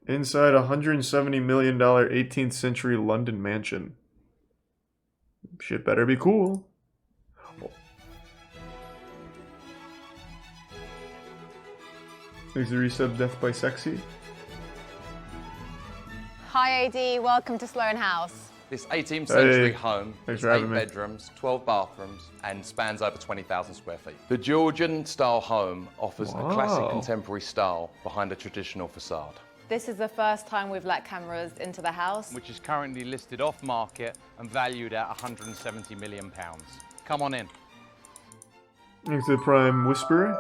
Inside a $170 million 18th century London mansion. Shit better be cool. There's the resub Death by Sexy. Hi AD, welcome to Sloan House. This 18th century home Thanks has for 8 having me. bedrooms, 12 bathrooms, and spans over 20,000 square feet. The Georgian style home offers a classic contemporary style behind a traditional facade. This is the first time we've let cameras into the house. Which is currently listed off market and valued at £170 million. Come on in. Thanks to the Prime Whisperer.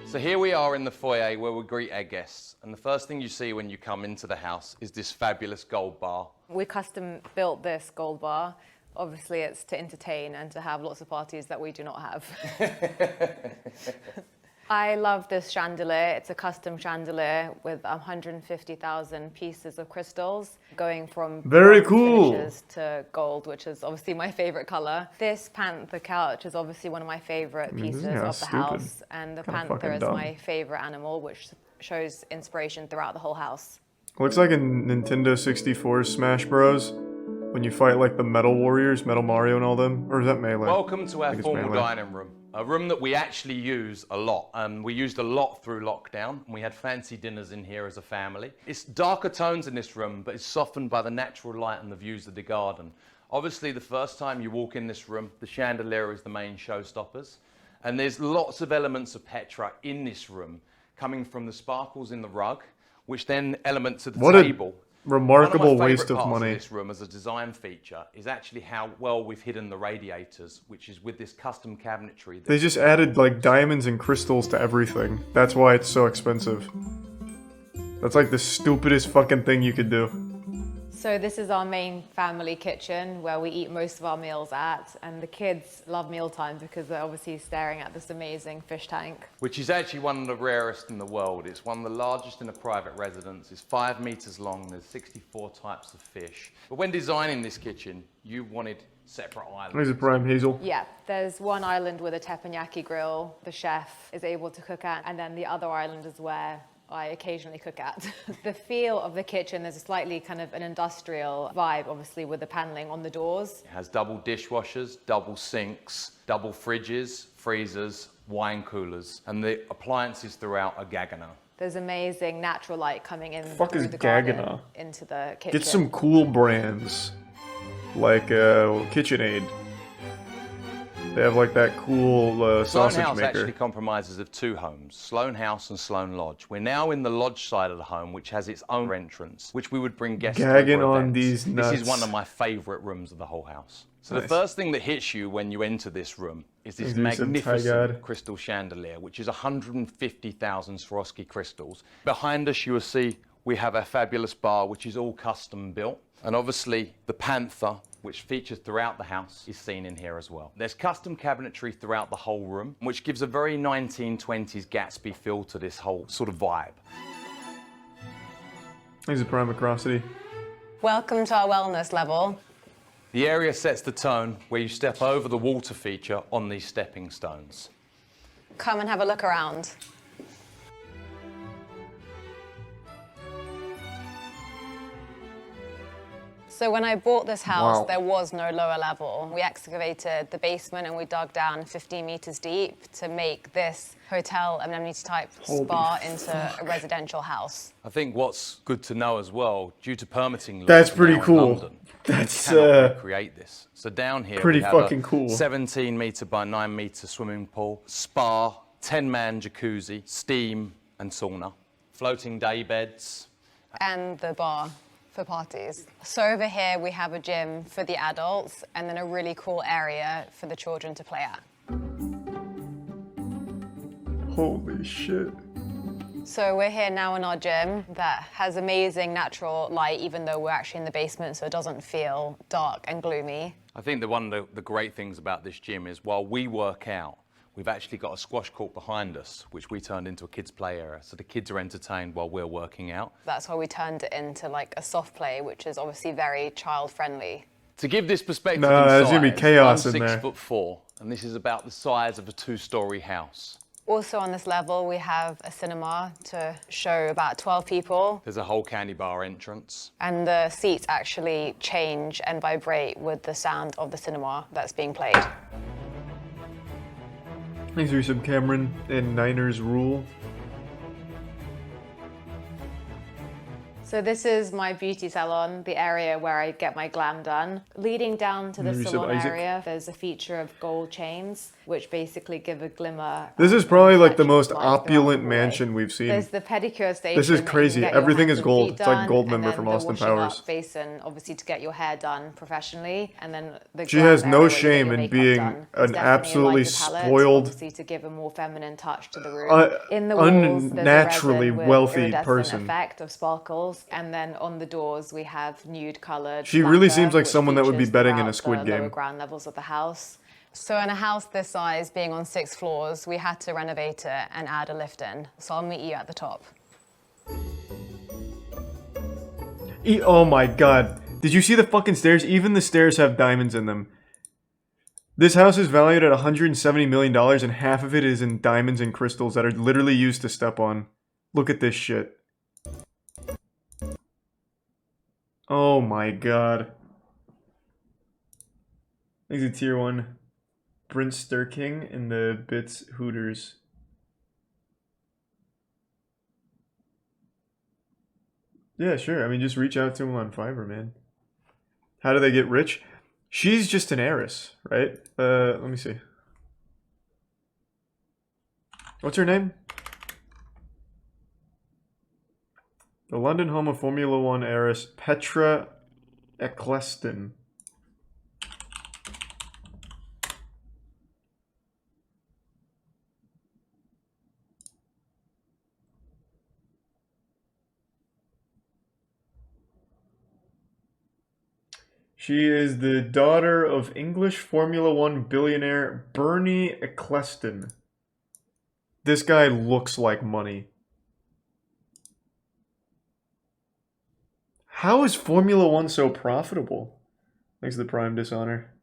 So here we are in the foyer where we greet our guests, and the first thing you see when you come into the house is this fabulous gold bar. We custom built this gold bar. Obviously it's to entertain and to have lots of parties that we do not have. I love this chandelier. It's a custom chandelier with 150,000 pieces of crystals going from Very bronze cool finishes to gold, which is obviously my favorite color. This panther couch is obviously one of my favorite pieces of the house, and the panther is my favorite animal, which shows inspiration throughout the whole house. Looks like in Nintendo 64 Smash Bros. When you fight like the Metal Warriors, Metal Mario and all them, or is that Melee? Welcome to our formal Melee. dining room. A room that we actually use a lot. We used a lot through lockdown. And we had fancy dinners in here as a family. It's darker tones in this room, but it's softened by the natural light and the views of the garden. Obviously, the first time you walk in this room, the chandelier is the main showstoppers. And there's lots of elements of Petra in this room, coming from the sparkles in the rug, which then elements of the table. Remarkable waste of of money. This room as a design feature is actually how well we've hidden the radiators, which is with this custom cabinetry. They just added like diamonds and crystals to everything. That's why it's so expensive. That's like the stupidest fucking thing you could do. So this is our main family kitchen where we eat most of our meals at, and the kids love mealtime because they're obviously staring at this amazing fish tank. Which is actually one of the rarest in the world. It's one of the largest in a private residence. It's 5 meters long. There's 64 types of fish. But when designing this kitchen, you wanted separate islands. There's a Prime Hazel. Yeah, there's one island with a teppanyaki grill the chef is able to cook at, and then the other island is where I occasionally cook at. The feel of the kitchen, there's a slightly kind of an industrial vibe, obviously, with the paneling on the doors. It has double dishwashers, double sinks, double fridges, freezers, wine coolers, and the appliances throughout are Gaggenau. There's amazing natural light coming in Fuck through is the garden Gaggenau? into the kitchen. Get some cool brands, like KitchenAid. They have like that cool Sloan sausage House maker. actually compromises of 2 homes, Sloan House and Sloan Lodge. We're now in the lodge side of the home, which has its own entrance, which we would bring guests Gagging to for on events. these nuts. This is one of my favourite rooms of the whole house. So the first thing that hits you when you enter this room is this magnificent crystal chandelier, which is 150,000 Swarovski crystals. Behind us, you will see we have a fabulous bar, which is all custom built. And obviously, the panther, which features throughout the house, is seen in here as well. There's custom cabinetry throughout the whole room, which gives a very 1920s Gatsby feel to this whole sort of vibe. There's a Prime Acrosity. Welcome to our wellness level. The area sets the tone where you step over the water feature on these stepping stones. Come and have a look around. So when I bought this house, there was no lower level. We excavated the basement and we dug down 15 meters deep to make this hotel amenity type spa into a residential house. I think what's good to know as well, due to permitting laws That's pretty now in cool. London, That's you cannot recreate this. So down here pretty we have fucking a cool. 17 meter by 9 meter swimming pool, spa, 10-man jacuzzi, steam and sauna, floating day beds. And the bar for parties. So over here we have a gym for the adults and then a really cool area for the children to play at. Holy shit. So we're here now in our gym that has amazing natural light, even though we're actually in the basement, so it doesn't feel dark and gloomy. I think that one of the great things about this gym is while we work out, we've actually got a squash court behind us, which we turned into a kids' play area. So the kids are entertained while we're working out. That's why we turned it into like a soft play, which is obviously very child-friendly. To give this perspective No, in there's gonna be size, chaos I'm in there. 6'4", and this is about the size of a two-storey house. Also on this level, we have a cinema to show about 12 people. There's a whole candy bar entrance. And the seats actually change and vibrate with the sound of the cinema that's being played. Thanks for some Cameron and Niners Rule. So this is my beauty salon, the area where I get my glam done. Leading down to the salon area, there's a feature of gold chains, which basically give a glimmer. This is probably like the most opulent mansion we've seen. There's the pedicure station. This is crazy. Everything is gold. It's like Goldmember from Austin Powers. Basin, obviously, to get your hair done professionally, and then the she has no shame in being an absolutely spoiled, obviously to give a more feminine touch to the room. In the walls, unnaturally wealthy iridescent person. Effect of sparkles. And then on the doors, we have nude colored. She really seems like someone that would be betting in a Squid Game. Lower ground levels of the house. So in a house this size, being on 6 floors, we had to renovate it and add a lift in. So I'll meet you at the top. Oh my god. Did you see the fucking stairs? Even the stairs have diamonds in them. This house is valued at $170 million and half of it is in diamonds and crystals that are literally used to step on. Look at this shit. Oh my god. Thanks to tier 1 Brent King in the Bits Hooters. Yeah, sure. I mean, just reach out to him on Fiverr, man. How do they get rich? She's just an heiress, right? Let me see. What's her name? The London home of Formula One heiress Petra Ecclestone. She is the daughter of English Formula One billionaire Bernie Ecclestone. This guy looks like money. How is Formula One so profitable? Thanks to the Prime Dishonor.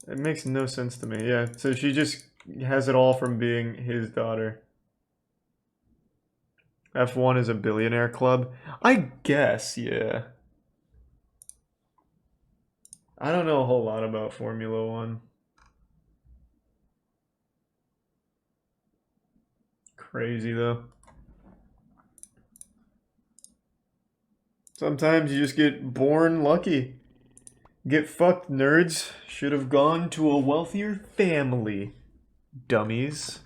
It makes no sense to me. Yeah, so she just has it all from being his daughter. F1 is a billionaire club? I guess, yeah. I don't know a whole lot about Formula One. Crazy though. Sometimes you just get born lucky. Get fucked, nerds. Should have gone to a wealthier family. Dummies.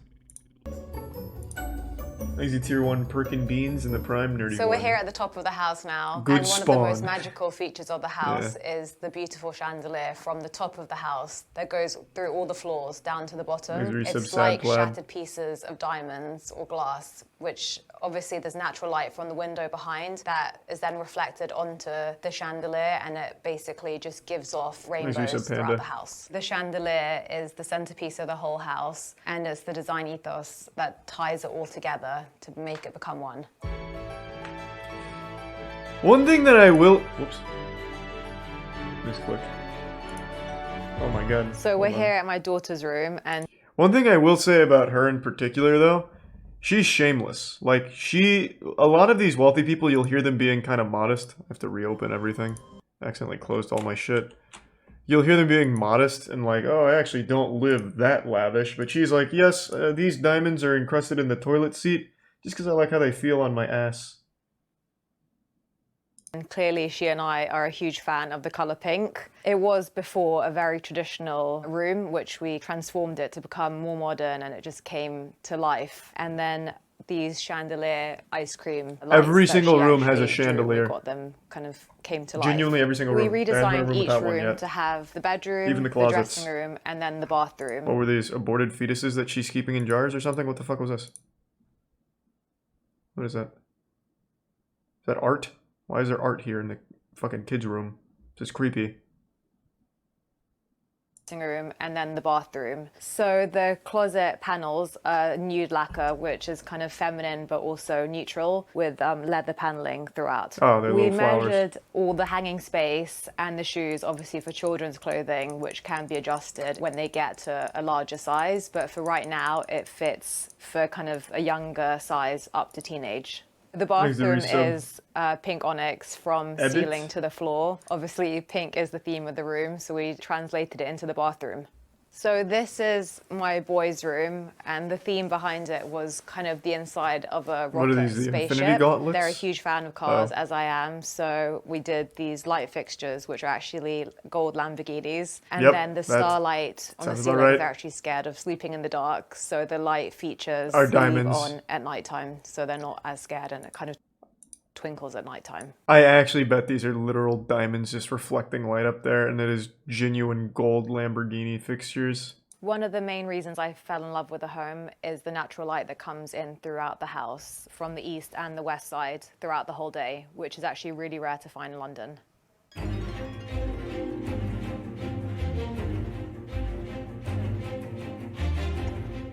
Easy tier 1 Perkin Beans in the Prime Nerdy. So we're here at the top of the house now. Good and one spawn. of the most magical features of the house is the beautiful chandelier from the top of the house that goes through all the floors down to the bottom. It's like shattered pieces of diamonds or glass, which obviously there's natural light from the window behind that is then reflected onto the chandelier, and it basically just gives off rainbows throughout the house. The chandelier is the centerpiece of the whole house, and it's the design ethos that ties it all together to make it become one. One thing that I will... Whoops. Misclick. Oh my god. So we're here at my daughter's room, and... One thing I will say about her in particular, though, she's shameless. Like, a lot of these wealthy people, you'll hear them being kind of modest. I have to reopen everything. I accidentally closed all my shit. You'll hear them being modest and like, oh, I actually don't live that lavish. But she's like, yes, these diamonds are encrusted in the toilet seat just because I like how they feel on my ass. And clearly she and I are a huge fan of the colour pink. It was before a very traditional room, which we transformed it to become more modern, and it just came to life. And then these chandelier ice cream lights. Every single room has a chandelier. We got them, kind of came to life. Genuinely every single room. We redesigned each room to have the bedroom, even the dressing room, and then the bathroom. What were these, aborted fetuses that she's keeping in jars or something? What the fuck was this? What is that? Is that art? Why is there art here in the fucking kids' room? This is creepy. room and then the bathroom. So the closet panels are nude lacquer, which is kind of feminine but also neutral, with leather paneling throughout. Oh, they're we little flowers. measured all the hanging space and the shoes, obviously for children's clothing, which can be adjusted when they get to a larger size, but for right now it fits for kind of a younger size up to teenage. The bathroom is pink onyx from ceiling to the floor. Obviously, pink is the theme of the room, so we translated it into the bathroom. So this is my boys' room, and the theme behind it was kind of the inside of a rocket spaceship. They're a huge fan of cars, as I am, so we did these light fixtures, which are actually gold Lamborghinis. And then the starlight on the ceiling, they're actually scared of sleeping in the dark, so the light features are diamonds on at nighttime, so they're not as scared, and it kind of twinkles at nighttime. I actually bet these are literal diamonds just reflecting light up there, and it is genuine gold Lamborghini fixtures. One of the main reasons I fell in love with the home is the natural light that comes in throughout the house from the east and the west side throughout the whole day, which is actually really rare to find in London.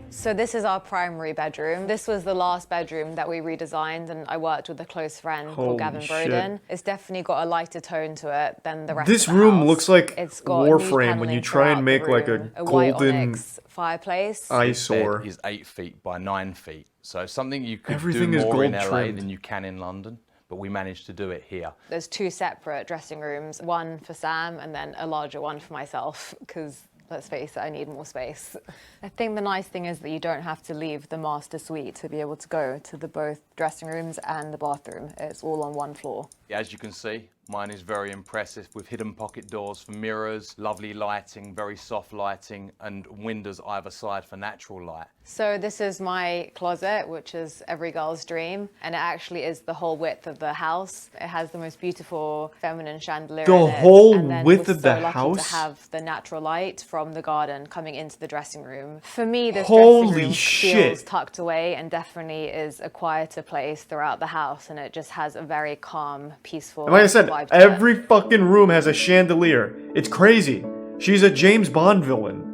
So this is our primary bedroom. This was the last bedroom that we redesigned, and I worked with a close friend called Gavin Broden. It's definitely got a lighter tone to it than the rest of the house. This room looks like Warframe when you try and make like a golden fireplace. eyesore. This bed is 8 feet by 9 feet, so something you could do more in LA than you can in London. But we managed to do it here. There's 2 separate dressing rooms, one for Sam and then a larger one for myself, because let's face it, I need more space. I think the nice thing is that you don't have to leave the master suite to be able to go to the both dressing rooms and the bathroom. It's all on one floor. As you can see, mine is very impressive with hidden pocket doors for mirrors, lovely lighting, very soft lighting, and windows either side for natural light. So this is my closet, which is every girl's dream, and it actually is the whole width of the house. It has the most beautiful feminine chandelier The in it, whole and then width we're of the so lucky house? to have the natural light from the garden coming into the dressing room. For me, this Holy dressing room shit. feels tucked away and definitely is a quieter place throughout the house, and it just has a very calm, peaceful And like I said, vibe to every fucking room has a chandelier. It's crazy. She's a James Bond villain.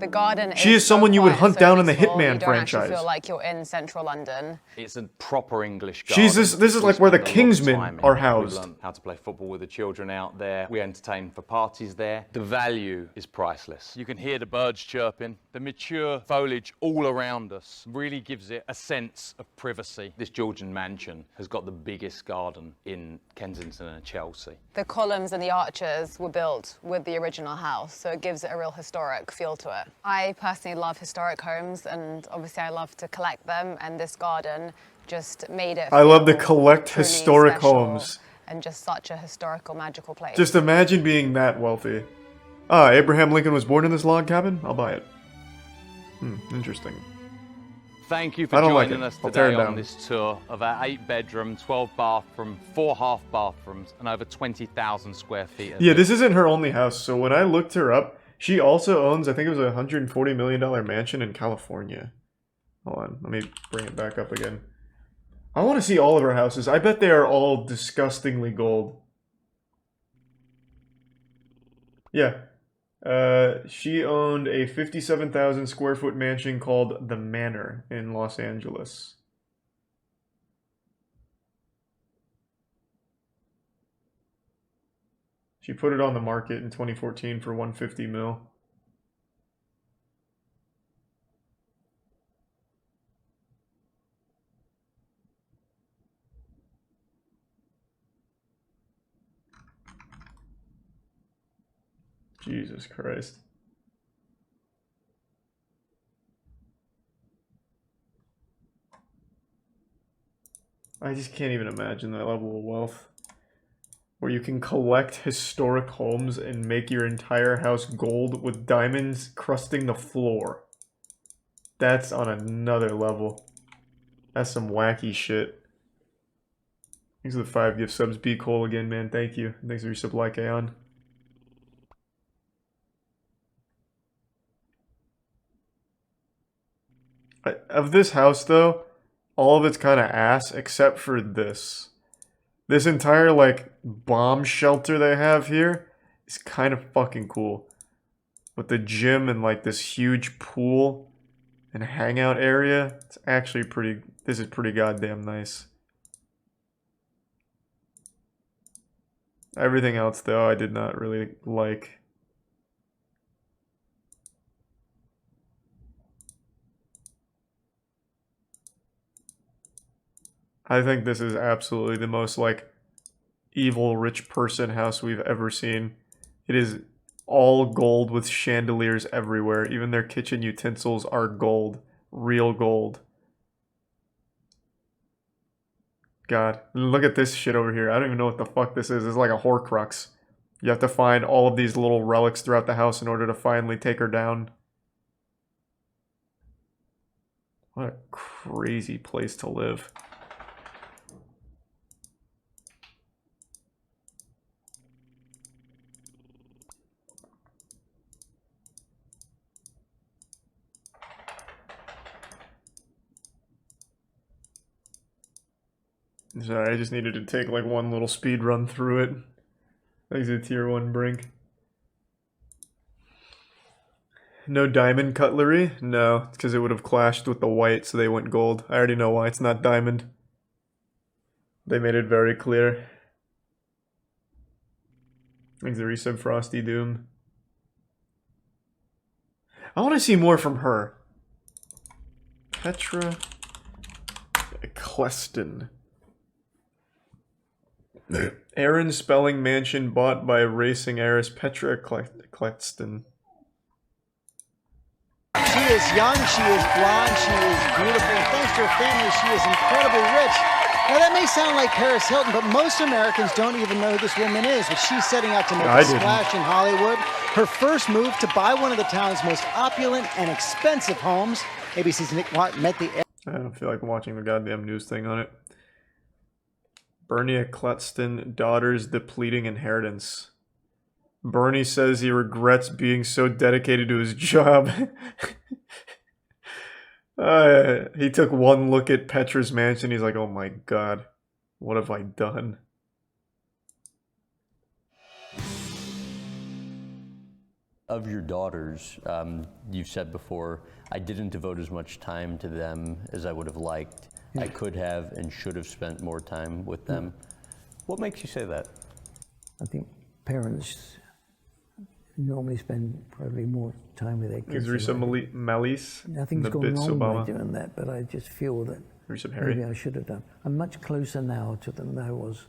The garden She is someone you would hunt down in the Hitman you don't franchise. actually feel like you're in central London. It's a proper English garden. This is like where the Kingsmen are housed. We learned how to play football with the children out there. We entertain for parties there. The value is priceless. You can hear the birds chirping. The mature foliage all around us really gives it a sense of privacy. This Georgian mansion has got the biggest garden in Kensington and Chelsea. The columns and the arches were built with the original house, so it gives it a real historic feel to it. I personally love historic homes, and obviously I love to collect them, and this garden just made it. I love to collect historic homes. And just such a historical, magical place. Just imagine being that wealthy. Ah, Abraham Lincoln was born in this log cabin? I'll buy it. Interesting. Thank you for joining us today on this tour of our 8-bedroom, 12-bathroom, 4 half bathrooms, and over 20,000 square feet. Yeah, this isn't her only house. So when I looked her up, she also owns, I think it was a $140 million mansion in California. Hold on, let me bring it back up again. I want to see all of her houses. I bet they are all disgustingly gold. Yeah. She owned a 57,000 square foot mansion called The Manor in Los Angeles. She put it on the market in 2014 for $150 mil. Jesus Christ. I just can't even imagine that level of wealth. Where you can collect historic homes and make your entire house gold with diamonds crusting the floor. That's on another level. That's some wacky shit. Thanks for the 5 gift subs. Be cool again, man. Thank you. Thanks for your sub like Aeon. Of this house, though, all of it's kind of ass, except for this. This entire, like, bomb shelter they have here is kind of fucking cool. with the gym and like this huge pool and hangout area. It's actually pretty, this is pretty goddamn nice. Everything else though I did not really like. I think this is absolutely the most like evil rich person house we've ever seen. It is all gold with chandeliers everywhere. Even their kitchen utensils are gold. Real gold. God, look at this shit over here. I don't even know what the fuck this is. It's like a Horcrux. You have to find all of these little relics throughout the house in order to finally take her down. What a crazy place to live. Sorry, I just needed to take like one little speed run through it. Exit tier 1 brink. No diamond cutlery? No, it's because it would have clashed with the white, so they went gold. I already know why it's not diamond. They made it very clear. Exit resub Frosty Doom. I want to see more from her. Petra Ecclestone. Aaron Spelling Mansion bought by racing heiress Petra Ecclestone. She is young, she is blonde, she is beautiful. Thanks to her family, she is incredibly rich. Now that may sound like Paris Hilton, but most Americans don't even know who this woman is. But she's setting out to make a splash in Hollywood. Her first move to buy one of the town's most opulent and expensive homes. ABC's Nick Watt met the... I don't feel like watching the goddamn news thing on it. Bernie Ecclestone, daughter's depleting inheritance. Bernie says he regrets being so dedicated to his job. He took one look at Petra's mansion. He's like, oh my god, what have I done? Of your daughters, you've said before, I didn't devote as much time to them as I would have liked. I could have and should have spent more time with them. What makes you say that? I think parents normally spend probably more time with their kids. Is there some malice? Nothing's gone wrong by doing that, but I just feel that maybe I should have done. I'm much closer now to them than I was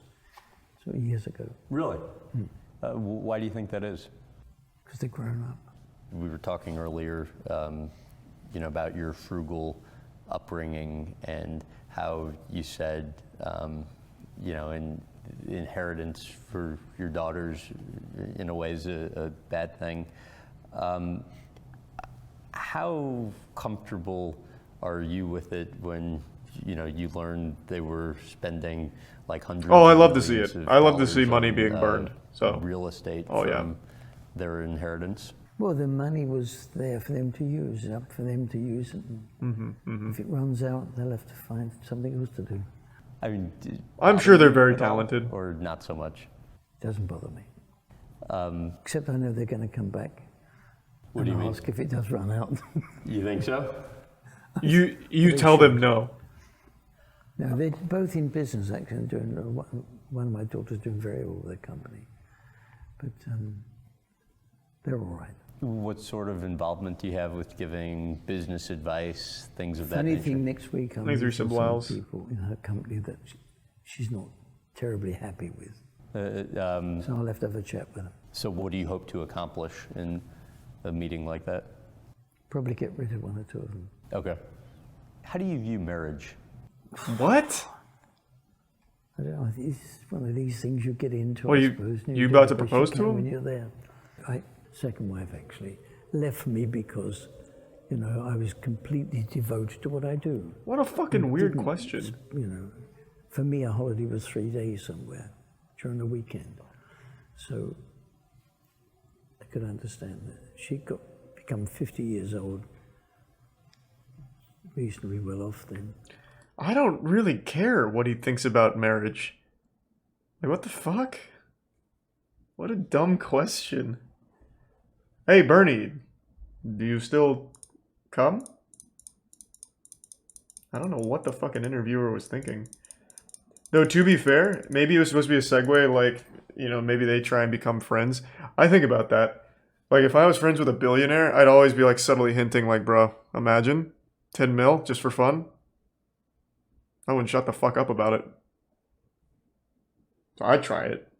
sort of years ago. Really? Why do you think that is? Because they're grown up. We were talking earlier, you know, about your frugal upbringing and how you said, you know, inheritance for your daughters in a way is a bad thing. How comfortable are you with it when, you know, you learned they were spending like hundreds I of love to see it. millions of I love to see dollars money on, being burned. So real estate yeah. from their inheritance? Well, the money was there for them to use, up for them to use it. If it runs out, they'll have to find something else to do. I mean, I'm sure they're very talented. Or not so much? Doesn't bother me. Except I know they're going to come back. What do you mean? Ask if it does run out. You think so? You tell them no. No, they're both in business actually. Doing one of my daughters doing very well with their company, but they're all right. What sort of involvement do you have with giving business advice, things of that Funny nature? thing, next week I'm meeting some people in her company that she's not terribly happy with. So I'll have to have a chat with her. So what do you hope to accomplish in a meeting like that? Probably get rid of one or two of them. Okay. How do you view marriage? What? I don't know, it's one of these things you get into, Well, I suppose. you about to propose to him? When you're there. Second wife actually left me because, you know, I was completely devoted to what I do. What a fucking weird question. You know, for me a holiday was 3 days somewhere during the weekend. So I could understand that. She become 50 years old, reasonably well off then. I don't really care what he thinks about marriage. Like, what the fuck? What a dumb question. Hey, Bernie, do you still come? I don't know what the fucking interviewer was thinking. Though, to be fair, maybe it was supposed to be a segue, like, you know, maybe they try and become friends. I think about that. Like, if I was friends with a billionaire, I'd always be, like, subtly hinting, like, bro, imagine 10 mil just for fun. I wouldn't shut the fuck up about it. So I'd try it.